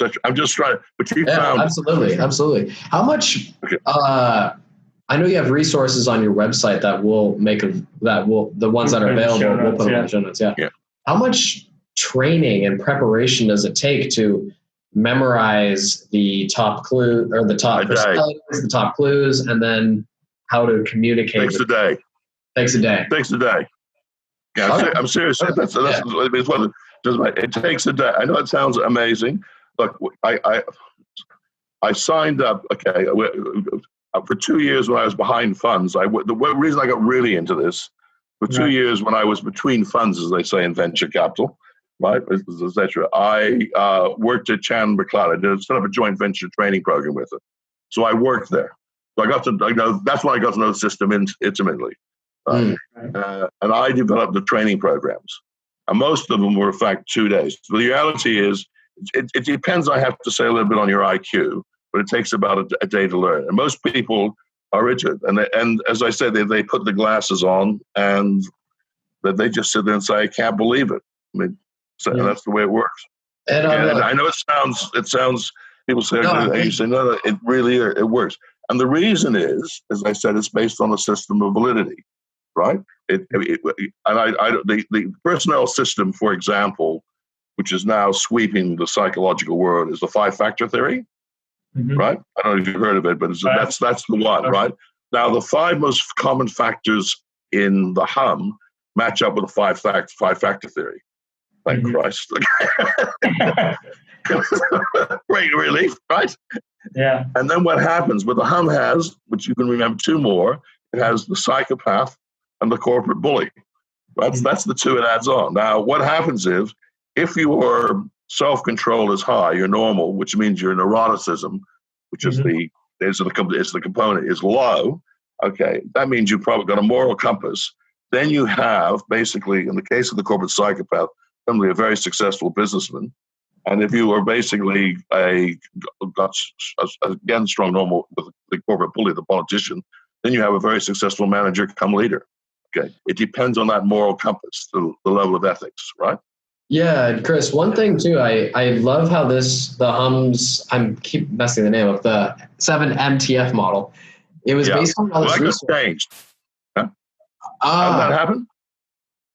trying, but you found absolutely. How much? Okay. I know you have resources on your website that will the ones that are available. We'll put them in the show notes. Yeah. How much training and preparation does it take to memorize the top clue or the top the top clues, and then how to communicate? Takes a day. Takes a day. Yeah, okay. I'm serious. Okay. That's it takes a day. I know it sounds amazing. Look, I signed up. Okay, for 2 years when I was behind funds. The reason I got really into this for 2 years when I was between funds, as they say in venture capital, right, etc. I worked at Chan McLeod. I set up a joint venture training program with it. So I worked there. So that's when I got to know the system intimately. And I developed the training programs. And most of them were, in fact, 2 days. The reality is, it depends, I have to say, a little bit on your IQ, but it takes about a day to learn. And most people are rigid. And as I said, they put the glasses on and that they just sit there and say, I can't believe it. I mean, so that's the way it works. And I know it sounds, people say, you say, no, it really, it works. And the reason is, as I said, it's based on a system of validity, right? The personnel system, for example, which is now sweeping the psychological world, is the 5-factor theory, right? I don't know if you've heard of it, but that's the one, right? Now, the 5 most common factors in the hum match up with the 5-factor theory. Thank Christ. Great relief, right? Yeah. And then what happens, what the hum has, which you can remember 2 more, it has the psychopath and the corporate bully. That's the 2 it adds on. Now, what happens is, if your self-control is high, you're normal, which means your neuroticism, which is the component, is low, okay, that means you've probably got a moral compass. Then you have, basically, in the case of the corporate psychopath, probably a very successful businessman. And if you are basically again, strong normal with the corporate bully, the politician, then you have a very successful manager come leader. Okay. It depends on that moral compass, the level of ethics, right? Yeah, Chris, one thing too, I love how the hums, keep messing the name up, the 7MTF model. It was based on all this research. Changed. Huh? How did that happen?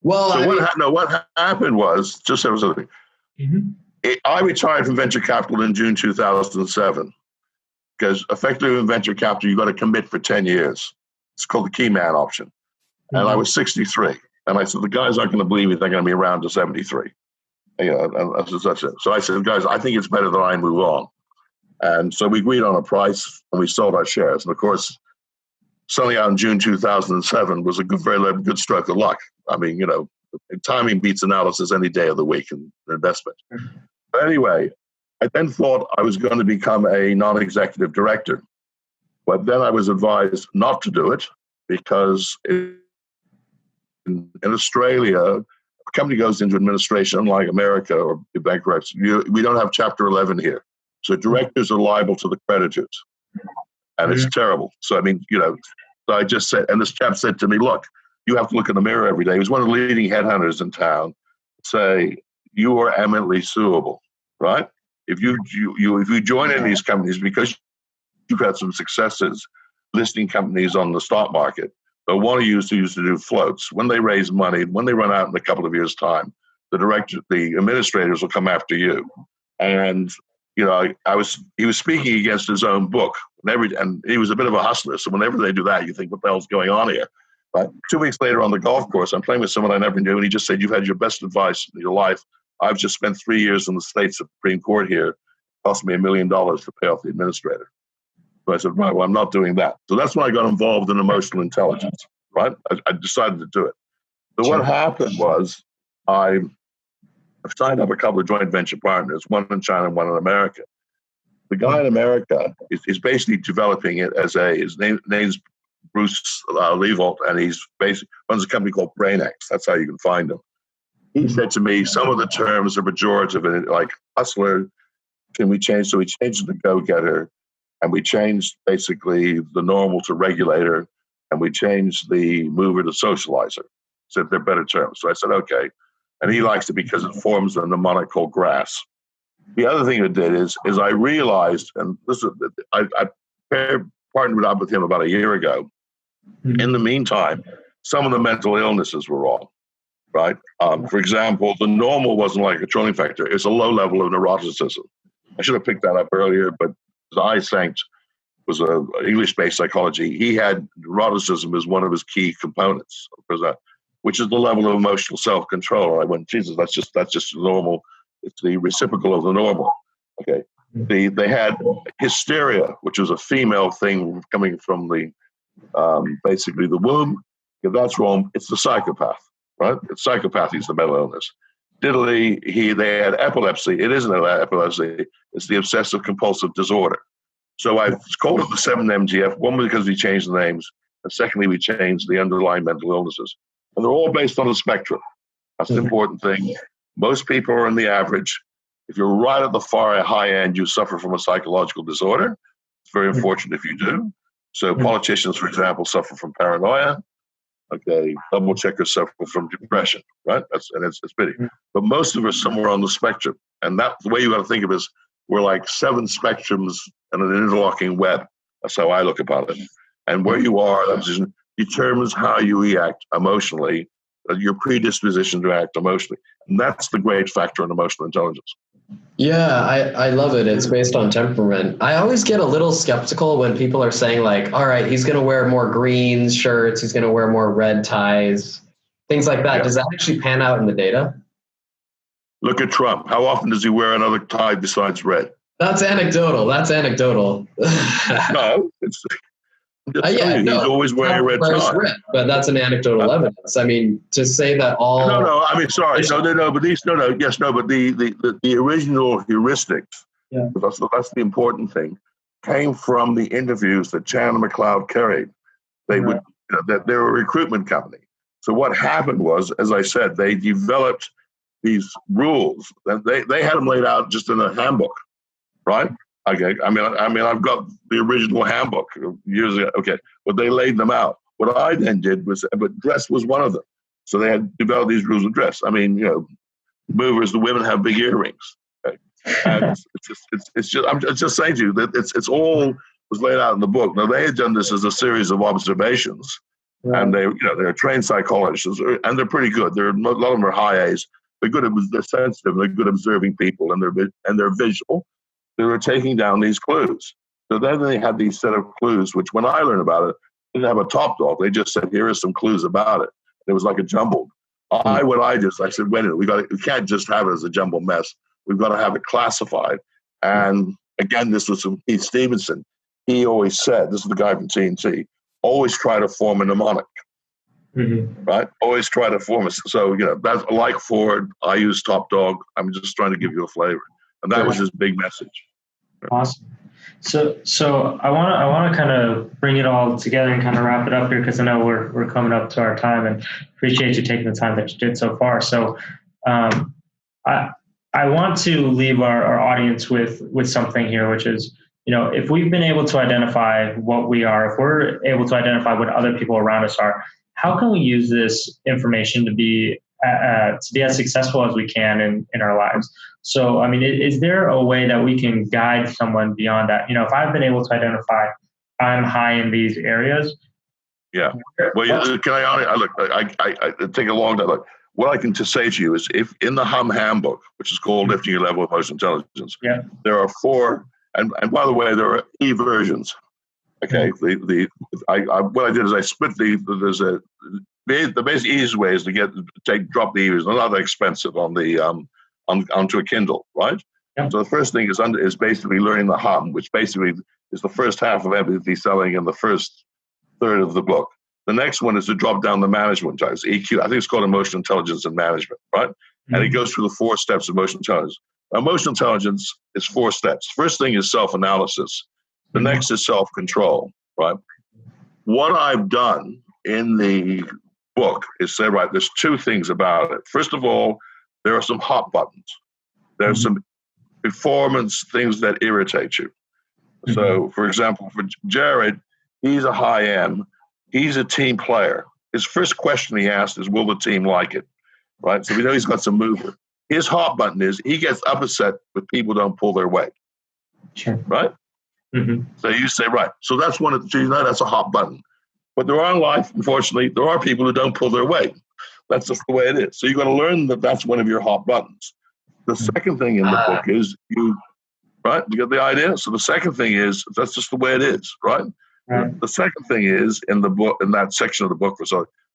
Well, so what happened was, just so something. I retired from venture capital in June 2007 because effectively in venture capital, you've got to commit for 10 years. It's called the key man option. And I was 63. And I said, the guys aren't going to believe me. They're going to be around to 73. And that's it. So I said, guys, I think it's better that I move on. And so we agreed on a price and we sold our shares. And of course, selling out in June 2007 was a very good stroke of luck. I mean, timing beats analysis any day of the week in investment. But anyway, I then thought I was going to become a non-executive director. But then I was advised not to do it because in Australia, a company goes into administration, unlike America or bankruptcy. We don't have Chapter 11 here. So directors are liable to the creditors. And it's terrible. So, I mean, so I just said, and this chap said to me, look, you have to look in the mirror every day. He was one of the leading headhunters in town. Say, you are eminently suable, right? If you join in these companies because you've had some successes listing companies on the stock market, but one of you used to do floats. When they raise money, when they run out in a couple of years' time, the administrators will come after you. And he was speaking against his own book, and he was a bit of a hustler. So whenever they do that, you think, what the hell's going on here? But 2 weeks later on the golf course, I'm playing with someone I never knew, and he just said, you've had your best advice in your life. I've just spent 3 years in the state Supreme Court here. It cost me $1 million to pay off the administrator. So I said, right, well, I'm not doing that. So that's when I got involved in emotional intelligence, right? I decided to do it. So what happened was I signed up a couple of joint venture partners, one in China and one in America. The guy in America is basically developing it as his name's Bruce Leavold, and he's basically runs a company called BrainX. That's how you can find him. He said to me, some of the terms are pejorative, like hustler, can we change? So we changed the go-getter, and we changed basically the normal to regulator, and we changed the mover to socializer. Said they're better terms. So I said, okay. And he likes it because it forms a mnemonic called grass. The other thing it did is I realized, and I partnered up with him about a year ago. In the meantime, some of the mental illnesses were wrong, right? For example, the normal wasn't like a controlling factor. It's a low level of neuroticism. I should have picked that up earlier, but Eysenck was an English-based psychology. He had neuroticism as one of his key components, which is the level of emotional self-control. And I went, Jesus, that's just normal. It's the reciprocal of the normal. Okay. They had hysteria, which was a female thing coming from the basically the womb. If that's wrong, it's the psychopath, right? It's psychopathy is the mental illness. Diddley, they had epilepsy. It isn't epilepsy. It's the obsessive compulsive disorder. So I called it the 7MTF. One, because we changed the names. And secondly, we changed the underlying mental illnesses. And they're all based on a spectrum. That's the important thing. Most people are in the average. If you're right at the far high end, you suffer from a psychological disorder. It's very unfortunate if you do. So politicians, for example, suffer from paranoia. Okay, double checkers suffer from depression, right? It's pity. But most of us somewhere on the spectrum, and that's the way you got to think of it is we're like 7 spectrums in an interlocking web. That's how I look about it. And where you are, that determines how you react emotionally, your predisposition to act emotionally. And that's the great factor in emotional intelligence. Yeah, I love it. It's based on temperament. I always get a little skeptical when people are saying like, all right, he's going to wear more green shirts. He's going to wear more red ties, things like that. Yeah. Does that actually pan out in the data? Look at Trump. How often does he wear another tie besides red? That's anecdotal. No, it's... he's always wearing a red tie. Red, but that's an anecdotal evidence. I mean, to say that all... No, I mean, sorry. But the original heuristics, that's the important thing, came from the interviews that Chan and McLeod carried. They're a recruitment company. So what happened was, as I said, they developed these rules, and they had them laid out just in a handbook, right? Okay, I mean, I've got the original handbook years ago. Okay, but they laid them out. What I then did was, but dress was one of them. So they had developed these rules of dress. I mean, movers, the women have big earrings. Okay? And it's just, I'm just saying to you that it's all was laid out in the book. Now they had done this as a series of observations, and they're trained psychologists, and they're pretty good. A lot of them are high A's. They're good. They're sensitive. They're good observing people, and they're visual. They were taking down these clues. So then they had these set of clues, which when I learned about it, they didn't have a top dog. They just said, here are some clues about it. It was like a jumbled. I said, wait a minute, we can't just have it as a jumbled mess. We've got to have it classified. And again, this was from Keith Stevenson. He always said, this is the guy from TNT, always try to form a mnemonic, right? Always try to form it. So, that's like Ford. I use top dog. I'm just trying to give you a flavor. And that was his big message. Awesome. So I want to kind of bring it all together and kind of wrap it up here, because I know we're coming up to our time, and appreciate you taking the time that you did so far. So I want to leave our audience with something here, which is, if we've been able to identify what we are, if we're able to identify what other people around us are, how can we use this information to be as successful as we can in our lives? So, I mean, is there a way that we can guide someone beyond that? If I've been able to identify I'm high in these areas. Yeah. Well, can I take a long time. Look, what I can just say to you is, if in the HUM handbook, which is called Lifting Your Level of Emotional Intelligence, there are 4, and by the way, there are E versions. Okay. What I did is I split the basic easiest way is to drop the E's. They're not that expensive on the onto a Kindle, right? Yeah. So the first thing is basically learning the HUM, which basically is the first half of empathy selling and the first third of the book. The next one is to drop down the management types, EQ. I think it's called emotional intelligence and management, right? Mm-hmm. And it goes through the 4 steps of emotional intelligence. Emotional intelligence is 4 steps. First thing is self-analysis. The next is self-control, right? What I've done in the book is say, right, there's 2 things about it. First of all, there are some hot buttons. There's some performance things that irritate you. So, for example, for Jared, he's a high M. He's a team player. His first question he asked is, will the team like it? Right? So we know he's got some movement. His hot button is he gets upset if people don't pull their weight. Sure. Right? Mm-hmm. So you say, right. So that's one of the, that's a hot button. But there are in life, unfortunately, there are people who don't pull their weight. That's just the way it is. So you've got to learn that that's one of your hot buttons. The second thing in the book is you get the idea? So the second thing is, that's just the way it is, right? The second thing is, in the book, in that section of the book,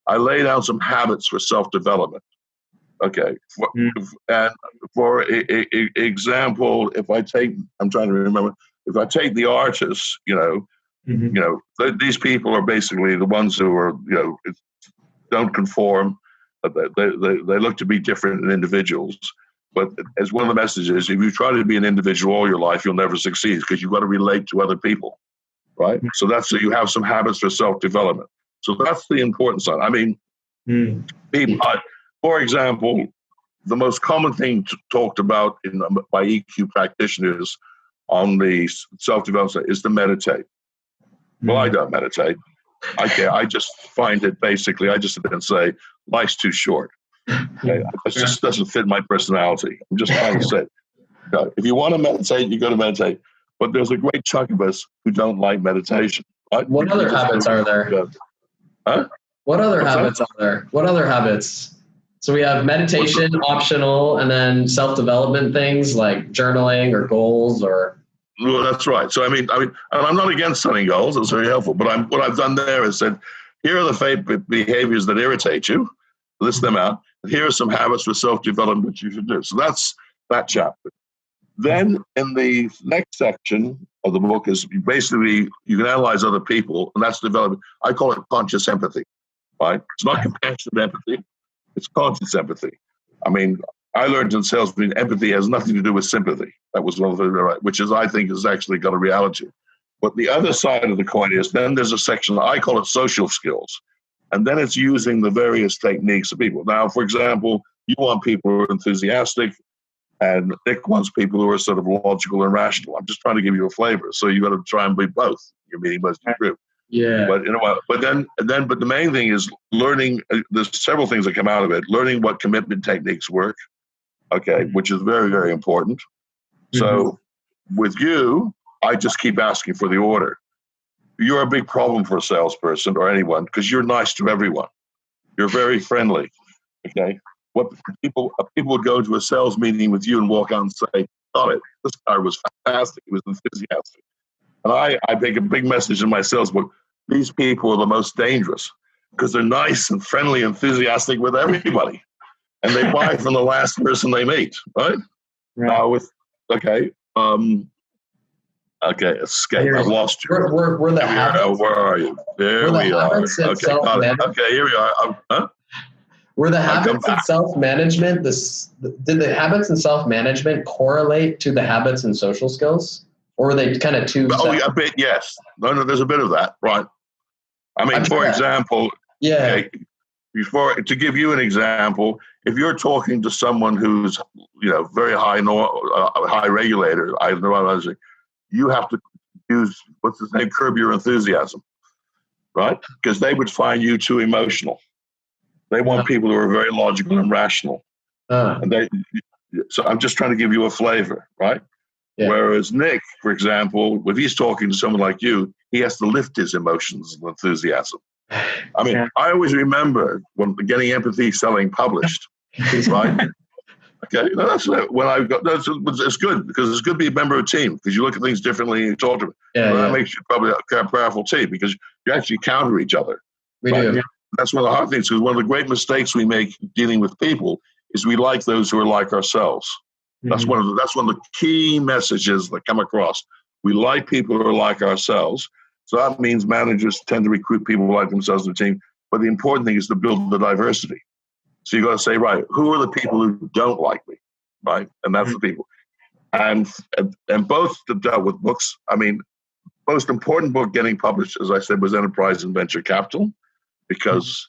I lay down some habits for self-development. Okay. And for example, if I take the artists, these people are basically the ones who are, don't conform. They look to be different individuals. But as one of the messages, if you try to be an individual all your life, you'll never succeed, because you've got to relate to other people, right? So you have some habits for self-development. So that's the important side. I mean, people, for example, the most common thing talked about by EQ practitioners on the self-development is to meditate. Well, I don't meditate. I just find it basically, I just sit there and say, life's too short. Okay? It just doesn't fit my personality. I'm just trying to say, if you want to meditate, you go to meditate. But there's a great chunk of us who don't like meditation. Right? What other habits are there? Huh? What other habits are there? What other habits? So we have meditation, optional, and then self-development things like journaling or goals or. Well, that's right. So, I mean, and I'm not against setting goals. It's very helpful. But what I've done there is said, here are the behaviors that irritate you. List them out. And here are some habits for self-development that you should do. So that's that chapter. Then in the next section of the book is basically you can analyze other people, and that's development. I call it conscious empathy. Right? It's not compassionate empathy. It's conscious empathy. I mean, I learned in sales that empathy has nothing to do with sympathy. That was one of the right, which is I think is actually got a reality. But the other side of the coin is then there's a section, I call it social skills. And then it's using the various techniques of people. Now, for example, you want people who are enthusiastic, and Nick wants people who are sort of logical and rational. I'm just trying to give you a flavor. So you got to try and be both. You're meeting most of your group. Yeah. But but the main thing is learning. There's several things that come out of it. Learning what commitment techniques work. Okay, which is very, very important. Mm-hmm. So with you, I just keep asking for the order. You're a big problem for a salesperson or anyone because you're nice to everyone. You're very friendly. Okay. What people would go to a sales meeting with you and walk out and say, "Got it. This guy was fantastic. He was enthusiastic." And I make a big message in my sales book. These people are the most dangerous because they're nice and friendly, enthusiastic with everybody. And they buy from the last person they meet, right? Now escape. I've lost you. We're the habits. Where are you? There we are. Okay, got it. Okay, here we are. Were the habits and self-management, did the habits and self-management correlate to the habits and social skills? Or were they kind of two separate? A bit, yes. No, there's a bit of that, right? I mean, for example, to give you an example, if you're talking to someone who's, very high regulator, you have to use, curb your enthusiasm, right? Because they would find you too emotional. They want people who are very logical and rational. So I'm just trying to give you a flavor, right? Yeah. Whereas Nick, for example, if he's talking to someone like you, he has to lift his emotions and enthusiam. I mean, I always remember when getting Empathy Selling published, right? Okay, no, that's when I got. It's good because it's good to be a member of a team because you look at things differently and you talk to them. That makes you probably a powerful team because you actually counter each other. We do. That's one of the hard things because one of the great mistakes we make dealing with people is we like those who are like ourselves. That's one of the key messages that come across. We like people who are like ourselves. So that means managers tend to recruit people like themselves in the team. But the important thing is to build the diversity. So you got to say, right, who are the people who don't like me, right? And that's the people. And both dealt with books. I mean, most important book getting published, as I said, was Enterprise and Venture Capital, because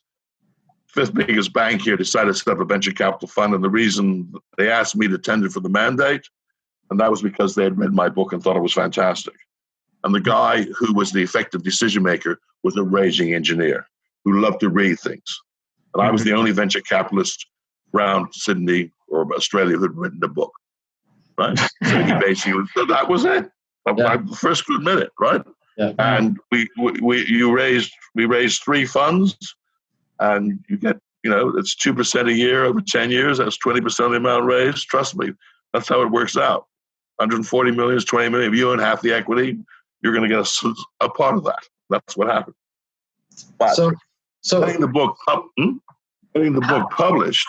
fifth biggest bank here decided to set up a venture capital fund, and the reason they asked me to tender for the mandate, and that was because they had read my book and thought it was fantastic. And the guy who was the effective decision maker was a raging engineer who loved to read things. And I was the only venture capitalist around Sydney or Australia who'd written a book, right? So he basically, that was it. I first could admit it, right? Yeah. And we raised 3 funds, and you get, it's 2% a year over 10 years. That's 20% of the amount raised. Trust me, that's how it works out. 140 million is 20 million. If you own half the equity, you're going to get a part of that. That's what happened. But so getting the book published,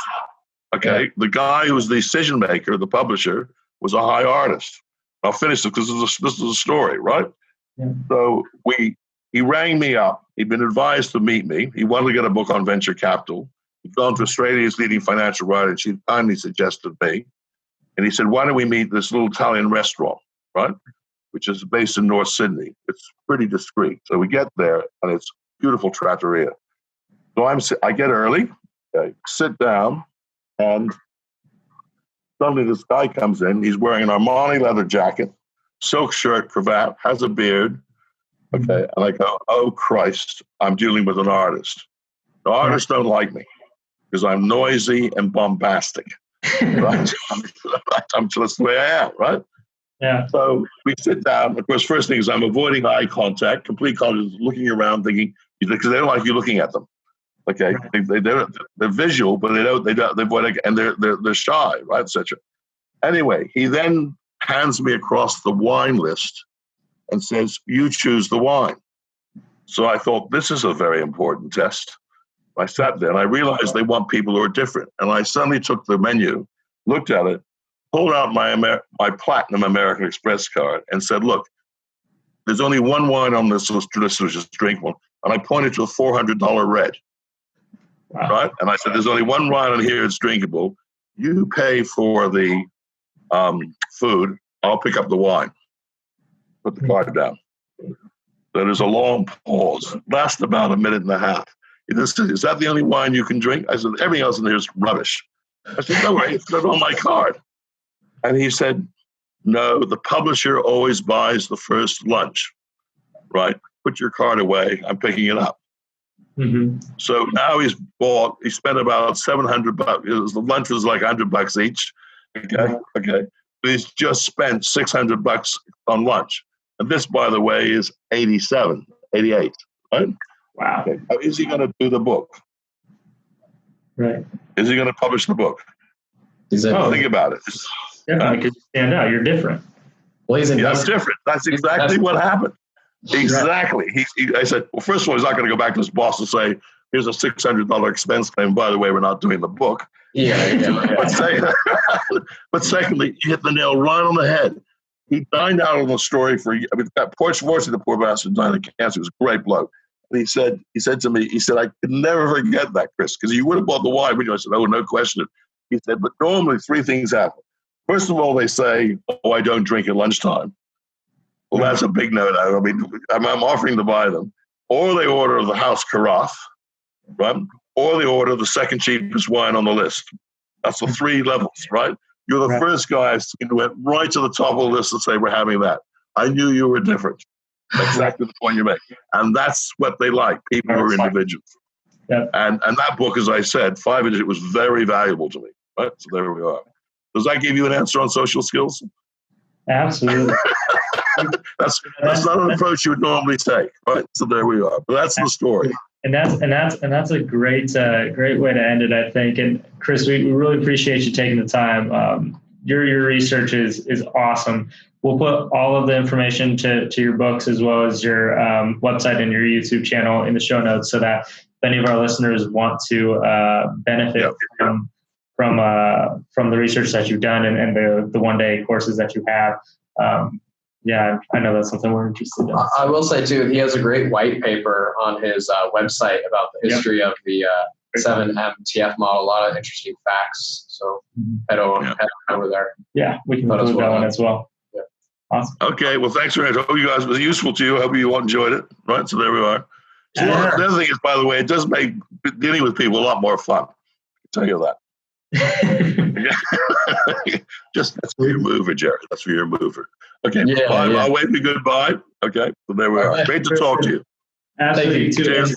the guy who was the decision maker, the publisher, was a high artist. I'll finish it because this is a story, right? Yeah. So he rang me up. He'd been advised to meet me. He wanted to get a book on venture capital. He'd gone to Australia's leading financial writer, and she kindly suggested me. And he said, why don't we meet at this little Italian restaurant, right? Which is based in North Sydney. It's pretty discreet. So we get there, and it's beautiful trattoria. So I get early, sit down, and suddenly this guy comes in. He's wearing an Armani leather jacket, silk shirt, cravat, has a beard, Okay. And I go, oh, Christ, I'm dealing with an artist. The artists don't like me because I'm noisy and bombastic. Right? I'm just the way I am, right? Yeah. So we sit down. Of course, first thing is I'm avoiding eye contact, complete contact, looking around, thinking, because they don't like you looking at them. Okay, right. They're visual, but they avoid, and they're shy, right, etc. Anyway, he then hands me across the wine list and says, "You choose the wine." So I thought, this is a very important test. I sat there and I realized they want people who are different. And I suddenly took the menu, looked at it, pulled out my Platinum American Express card and said, look, there's only one wine on this list, just drink one. And I pointed to a $400 red, right? And I said, there's only one wine on here that's drinkable. You pay for the food, I'll pick up the wine. Put the card down. So there's a long pause, lasts about a minute and a half. Is that the only wine you can drink? I said, everything else in there is rubbish. I said, no worry, it's on my card. And he said, no, the publisher always buys the first lunch, right? Put your card away, I'm picking it up. Mm-hmm. So now he spent about $700. The lunch was like $100 each. Okay. But he's just spent $600 on lunch. And this, by the way, is 88, right? Wow. Okay. How is he going to do the book? Right. Is he going to publish the book? Think about it. Definitely, because you stand out. You're different. Well, that's different. That's exactly what happened. Exactly. I said, well, first of all, he's not going to go back to his boss and say, here's a $600 expense claim. By the way, we're not doing the book. Yeah. But secondly, you hit the nail right on the head. He dined out on the story fortunately, the poor bastard died of cancer. He was a great bloke. And he said to me, I could never forget that, Chris, because you would have bought the wine. I said, oh, no question. He said, but normally three things happen. First of all, they say, oh, I don't drink at lunchtime. Well, that's a big no-no. I mean, I'm offering to buy them. Or they order the house carafe, right? Or they order the second cheapest wine on the list. That's the three levels, right? You're the first guy I've seen who went right to the top of the list and say, we're having that. I knew you were different. Exactly the point you make. And that's what they like. People who are individuals. Yep. And that book, as I said, 5 inches, it was very valuable to me. Right? So there we are. Does that give you an answer on social skills? Absolutely. that's not an approach you would normally take, right? So there we are. But that's the story. And that's a great way to end it, I think. And Chris, we really appreciate you taking the time. Your research is awesome. We'll put all of the information to your books as well as your website and your YouTube channel in the show notes, so that if any of our listeners want to benefit from the research that you've done and the one-day courses that you have. I know that's something we're interested in. I will say too, he has a great white paper on his website about the history of the 7MTF model. A lot of interesting facts. So head over there. Yeah, we can include that one as well. Yeah. Awesome. Okay, well, thanks very much. I hope you guys was useful to you. I hope you all enjoyed it. Right, so there we are. So the other thing is, by the way, it does make dealing with people a lot more fun. I can tell you that. Just that's for your mover, Jerry. That's for your mover. Okay, I'll wave you goodbye. Okay, so there we are. Great to talk to you. Absolutely. Cheers.